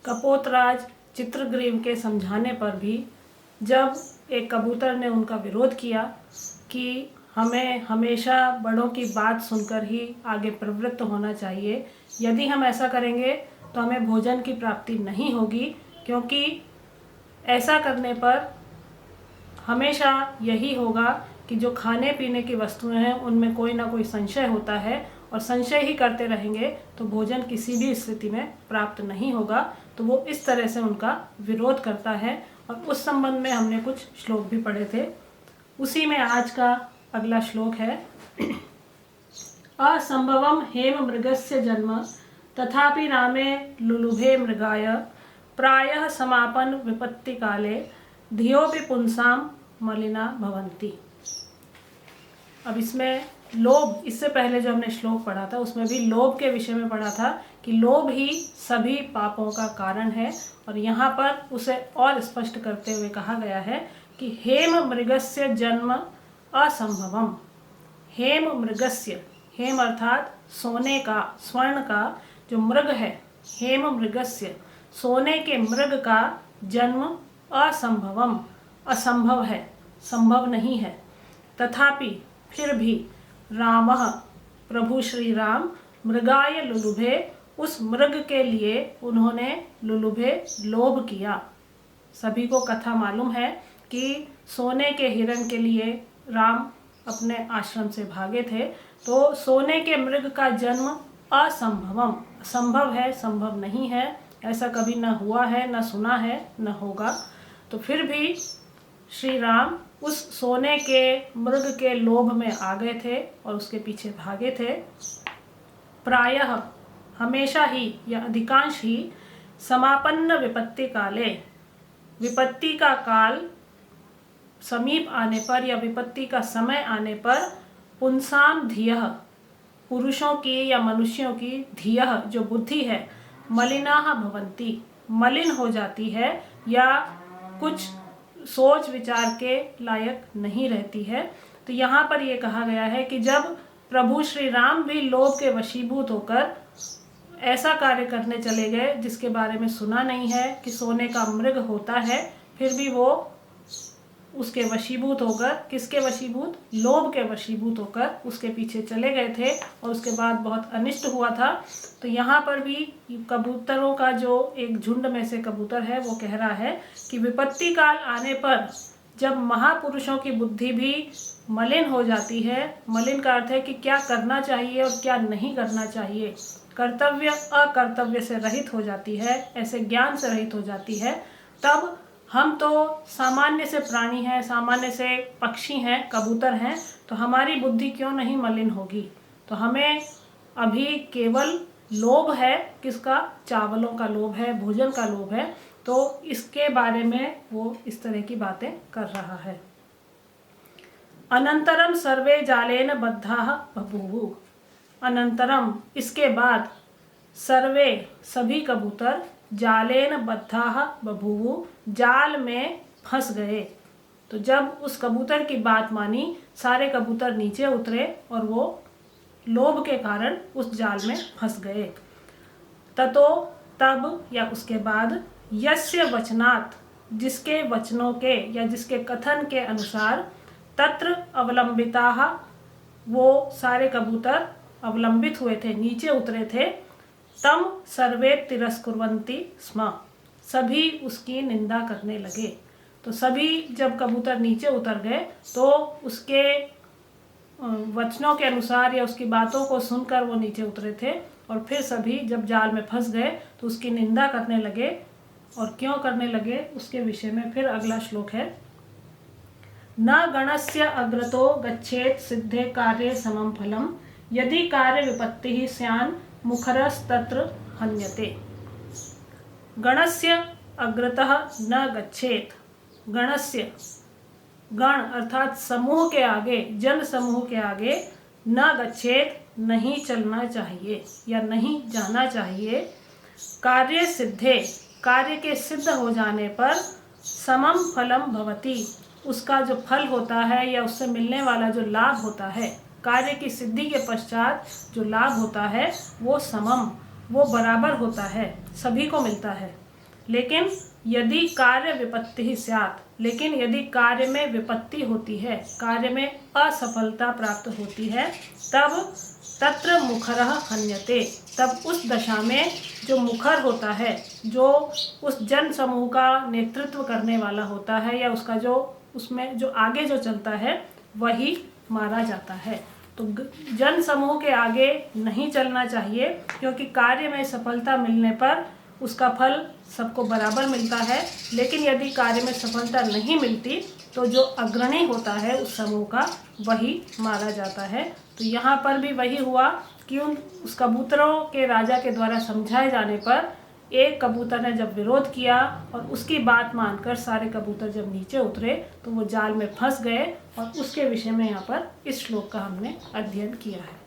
कपोतराज चित्रग्रीव के समझाने पर भी जब एक कबूतर ने उनका विरोध किया कि हमें हमेशा बड़ों की बात सुनकर ही आगे प्रवृत्त होना चाहिए, यदि हम ऐसा करेंगे तो हमें भोजन की प्राप्ति नहीं होगी, क्योंकि ऐसा करने पर हमेशा यही होगा कि जो खाने पीने की वस्तुएं हैं उनमें कोई ना कोई संशय होता है, और संशय ही करते रहेंगे तो भोजन किसी भी स्थिति में प्राप्त नहीं होगा। तो वो इस तरह से उनका विरोध करता है, और उस संबंध में हमने कुछ श्लोक भी पढ़े थे। उसी में आज का अगला श्लोक है। असंभवम हेम मृगस्य जन्म तथापि रामे लुलुभे मृगाय प्रायः समापन विपत्ति काले धियोपि पुंसाम मलिना भवन्ति। अब इसमें लोभ, इससे पहले जो हमने श्लोक पढ़ा था उसमें भी लोभ के विषय में पढ़ा था कि लोभ ही सभी पापों का कारण है, और यहाँ पर उसे और स्पष्ट करते हुए कहा गया है कि हेम मृगस्य जन्म असंभवम। हेम मृगस्य, हेम अर्थात सोने का, स्वर्ण का जो मृग है, हेम मृगस्य सोने के मृग का जन्म असंभवम, असंभव है, संभव नहीं है। तथापि फिर भी रामः प्रभु श्री राम मृगाय लुलुभे, उस मृग के लिए उन्होंने लुलुभे लोभ किया। सभी को कथा मालूम है कि सोने के हिरण के लिए राम अपने आश्रम से भागे थे, तो सोने के मृग का जन्म असंभवम, संभव है, संभव नहीं है, ऐसा कभी न हुआ है, न सुना है, न होगा। तो फिर भी श्री राम उस सोने के मृग के लोभ में आ गए थे और उसके पीछे भागे थे। प्रायः हमेशा ही या अधिकांश ही समापन्न विपत्ति काले, विपत्ति का काल समीप आने पर या विपत्ति का समय आने पर पुंसाम धियः, पुरुषों की या मनुष्यों की धियः जो बुद्धि है, मलिनाः भवन्ति, मलिन हो जाती है या कुछ सोच विचार के लायक नहीं रहती है। तो यहाँ पर ये कहा गया है कि जब प्रभु श्री राम भी लोभ के वशीभूत होकर ऐसा कार्य करने चले गए जिसके बारे में सुना नहीं है कि सोने का मृग होता है, फिर भी वो उसके वशीभूत होकर, किसके वशीभूत, लोभ के वशीभूत होकर उसके पीछे चले गए थे, और उसके बाद बहुत अनिष्ट हुआ था। तो यहाँ पर भी कबूतरों का जो एक झुंड में से कबूतर है वो कह रहा है कि विपत्ति काल आने पर जब महापुरुषों की बुद्धि भी मलिन हो जाती है, मलिन का अर्थ है कि क्या करना चाहिए और क्या नहीं करना चाहिए, कर्तव्य अकर्तव्य से रहित हो जाती है, ऐसे ज्ञान से रहित हो जाती है, तब हम तो सामान्य से प्राणी हैं, सामान्य से पक्षी हैं, कबूतर हैं, तो हमारी बुद्धि क्यों नहीं मलिन होगी। तो हमें अभी केवल लोभ है, किसका, चावलों का लोभ है, भोजन का लोभ है, तो इसके बारे में वो इस तरह की बातें कर रहा है। अनंतरम सर्वे जालेन बद्धाः बभूवुः, अनंतरम इसके बाद सर्वे सभी कबूतर जालेन बद्धाः बभूवुः, जाल में फंस गए। तो जब उस कबूतर की बात मानी, सारे कबूतर नीचे उतरे और वो लोभ के कारण उस जाल में फंस गए। ततो तब या उसके बाद यस्य वचनात्, जिसके वचनों के या जिसके कथन के अनुसार तत्र अवलंबिताः, वो सारे कबूतर अवलंबित हुए थे, नीचे उतरे थे, तम सर्वे तिरस्कुर्वन्ति स्म, सभी उसकी निंदा करने लगे। तो सभी जब कबूतर नीचे उतर गए तो उसके वचनों के अनुसार या उसकी बातों को सुनकर वो नीचे उतरे थे, और फिर सभी जब जाल में फंस गए तो उसकी निंदा करने लगे। और क्यों करने लगे उसके विषय में फिर अगला श्लोक है। न गणस्य अग्रतो गच्छेत् सिद्धे कार्ये समं फलम यदि कार्य विपत्तिः स्यान् मुखरस्तत्र हन्यते। गणस्य अग्रतः न गच्छेत्, गणस्य, गण अर्थात समूह के आगे, जन समूह के आगे, न गच्छेत् नहीं चलना चाहिए या नहीं जाना चाहिए, कार्य सिद्धे, कार्य के सिद्ध हो जाने पर, समम फलम भवति, उसका जो फल होता है या उससे मिलने वाला जो लाभ होता है, कार्य की सिद्धि के पश्चात जो लाभ होता है वो समम, वो बराबर होता है, सभी को मिलता है। लेकिन यदि कार्य विपत्ति स्यात्, लेकिन यदि कार्य में विपत्ति होती है, कार्य में असफलता प्राप्त होती है, तब तत्र मुखरः हन्यते, तब उस दशा में जो मुखर होता है, जो उस जन समूह का नेतृत्व करने वाला होता है या उसका जो उसमें जो आगे जो चलता है वही मारा जाता है। तो जन समूह के आगे नहीं चलना चाहिए, क्योंकि कार्य में सफलता मिलने पर उसका फल सबको बराबर मिलता है। लेकिन यदि कार्य में सफलता नहीं मिलती तो जो अग्रणी होता है उस समूह का वही मारा जाता है। तो यहाँ पर भी वही हुआ कि उस कबूतरों के राजा के द्वारा समझाए जाने पर एक कबूतर ने जब विरोध किया और उसकी बात मानकर सारे कबूतर जब नीचे उतरे तो वो जाल में फंस गए, और उसके विषय में यहाँ पर इस श्लोक का हमने अध्ययन किया है।